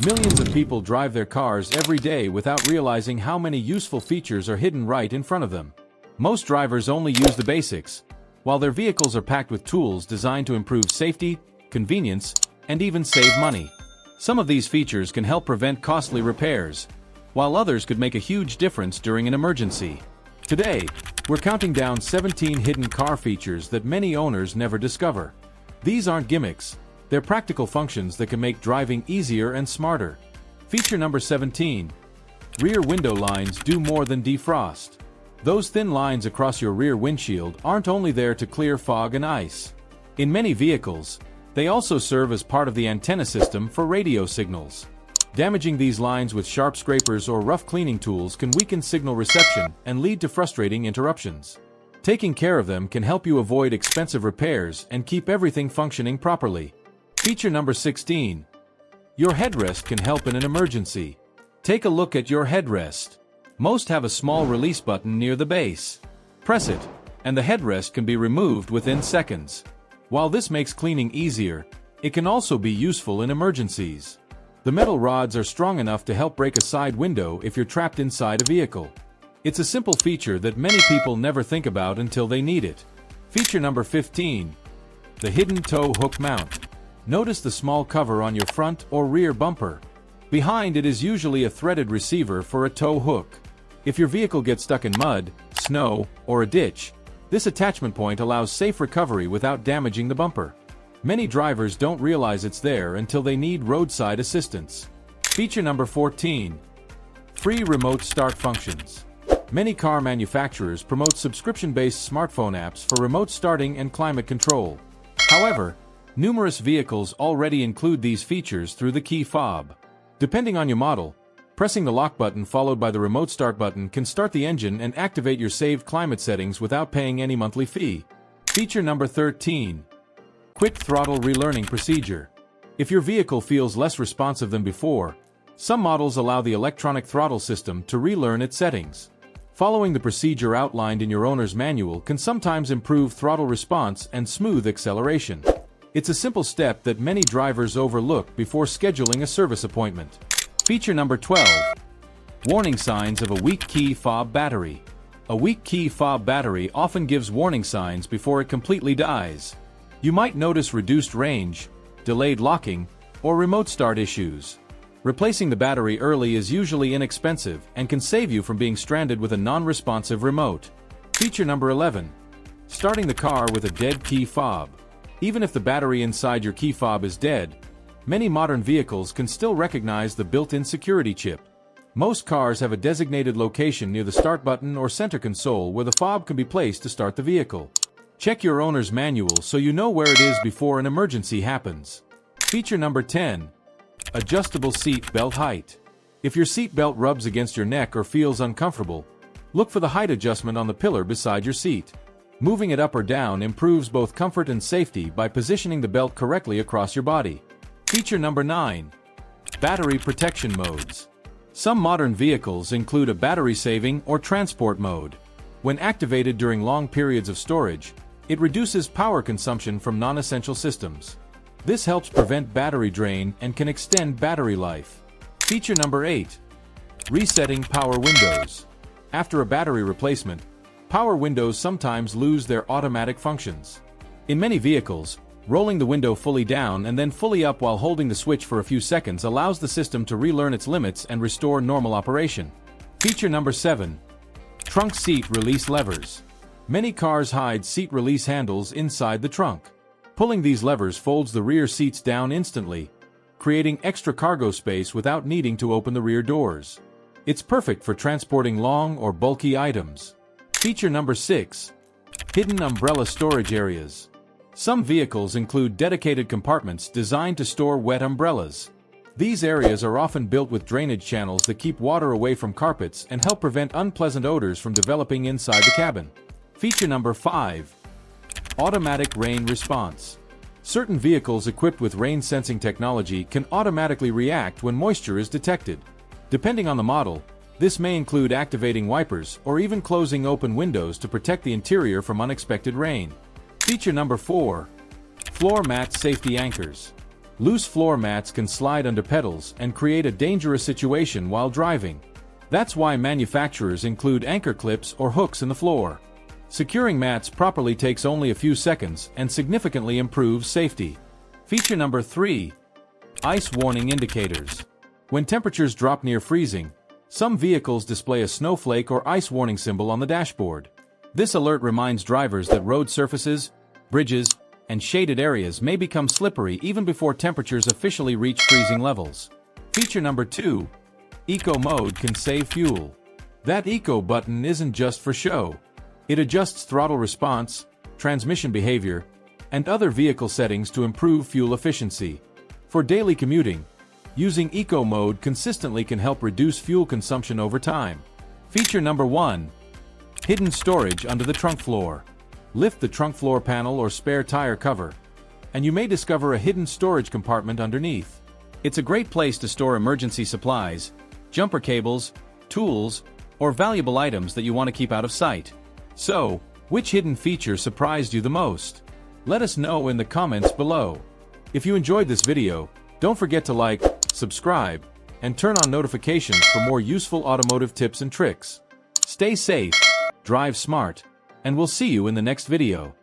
Millions of people drive their cars every day without realizing how many useful features are hidden right in front of them. Most drivers only use the basics, while their vehicles are packed with tools designed to improve safety, convenience, and even save money. Some of these features can help prevent costly repairs, while others could make a huge difference during an emergency. Today, we're counting down 17 hidden car features that many owners never discover. These aren't gimmicks, they're practical functions that can make driving easier and smarter. Feature number 17. Rear window lines do more than defrost. Those thin lines across your rear windshield aren't only there to clear fog and ice. In many vehicles, they also serve as part of the antenna system for radio signals. Damaging these lines with sharp scrapers or rough cleaning tools can weaken signal reception and lead to frustrating interruptions. Taking care of them can help you avoid expensive repairs and keep everything functioning properly. Feature number 16. Your headrest can help in an emergency. Take a look at your headrest. Most have a small release button near the base. Press it, and the headrest can be removed within seconds. While this makes cleaning easier, it can also be useful in emergencies. The metal rods are strong enough to help break a side window if you're trapped inside a vehicle. It's a simple feature that many people never think about until they need it. Feature number 15. The hidden tow hook mount. Notice the small cover on your front or rear bumper. Behind it is usually a threaded receiver for a tow hook. If your vehicle gets stuck in mud, snow, or a ditch, this attachment point allows safe recovery without damaging the bumper. Many drivers don't realize it's there until they need roadside assistance. Feature number 14. Free remote start functions. Many car manufacturers promote subscription-based smartphone apps for remote starting and climate control. However, numerous vehicles already include these features through the key fob. Depending on your model, pressing the lock button followed by the remote start button can start the engine and activate your saved climate settings without paying any monthly fee. Feature number 13. Quick throttle relearning procedure. If your vehicle feels less responsive than before, some models allow the electronic throttle system to relearn its settings. Following the procedure outlined in your owner's manual can sometimes improve throttle response and smooth acceleration. It's a simple step that many drivers overlook before scheduling a service appointment. Feature number 12. Warning signs of a weak key fob battery. A weak key fob battery often gives warning signs before it completely dies. You might notice reduced range, delayed locking, or remote start issues. Replacing the battery early is usually inexpensive and can save you from being stranded with a non-responsive remote. Feature number 11. Starting the car with a dead key fob. Even if the battery inside your key fob is dead, many modern vehicles can still recognize the built-in security chip. Most cars have a designated location near the start button or center console where the fob can be placed to start the vehicle. Check your owner's manual so you know where it is before an emergency happens. Feature number 10. Adjustable seat belt height. If your seat belt rubs against your neck or feels uncomfortable, look for the height adjustment on the pillar beside your seat. Moving it up or down improves both comfort and safety by positioning the belt correctly across your body. Feature number 9. Battery protection modes. Some modern vehicles include a battery-saving or transport mode. When activated during long periods of storage, it reduces power consumption from non-essential systems. This helps prevent battery drain and can extend battery life. Feature number 8. Resetting power windows. After a battery replacement, power windows sometimes lose their automatic functions. In many vehicles, rolling the window fully down and then fully up while holding the switch for a few seconds allows the system to relearn its limits and restore normal operation. Feature number 7. Trunk seat release levers. Many cars hide seat release handles inside the trunk. Pulling these levers folds the rear seats down instantly, creating extra cargo space without needing to open the rear doors. It's perfect for transporting long or bulky items. Feature number 6. Hidden umbrella storage areas. Some vehicles include dedicated compartments designed to store wet umbrellas. These areas are often built with drainage channels that keep water away from carpets and help prevent unpleasant odors from developing inside the cabin. Feature number 5. Automatic rain response. Certain vehicles equipped with rain sensing technology can automatically react when moisture is detected. Depending on the model, this may include activating wipers or even closing open windows to protect the interior from unexpected rain. Feature number 4. Floor mat safety anchors. Loose floor mats can slide under pedals and create a dangerous situation while driving. That's why manufacturers include anchor clips or hooks in the floor. Securing mats properly takes only a few seconds and significantly improves safety. Feature number 3. Ice warning indicators. When temperatures drop near freezing, some vehicles display a snowflake or ice warning symbol on the dashboard. This alert reminds drivers that road surfaces, bridges, and shaded areas may become slippery even before temperatures officially reach freezing levels. Feature number 2. Eco mode can save fuel. That Eco button isn't just for show. It adjusts throttle response, transmission behavior, and other vehicle settings to improve fuel efficiency. For daily commuting, using Eco mode consistently can help reduce fuel consumption over time. Feature number 1. Hidden storage under the trunk floor. Lift the trunk floor panel or spare tire cover, and you may discover a hidden storage compartment underneath. It's a great place to store emergency supplies, jumper cables, tools, or valuable items that you want to keep out of sight. So, which hidden feature surprised you the most? Let us know in the comments below. If you enjoyed this video, don't forget to like, subscribe, and turn on notifications for more useful automotive tips and tricks. Stay safe, drive smart, and we'll see you in the next video.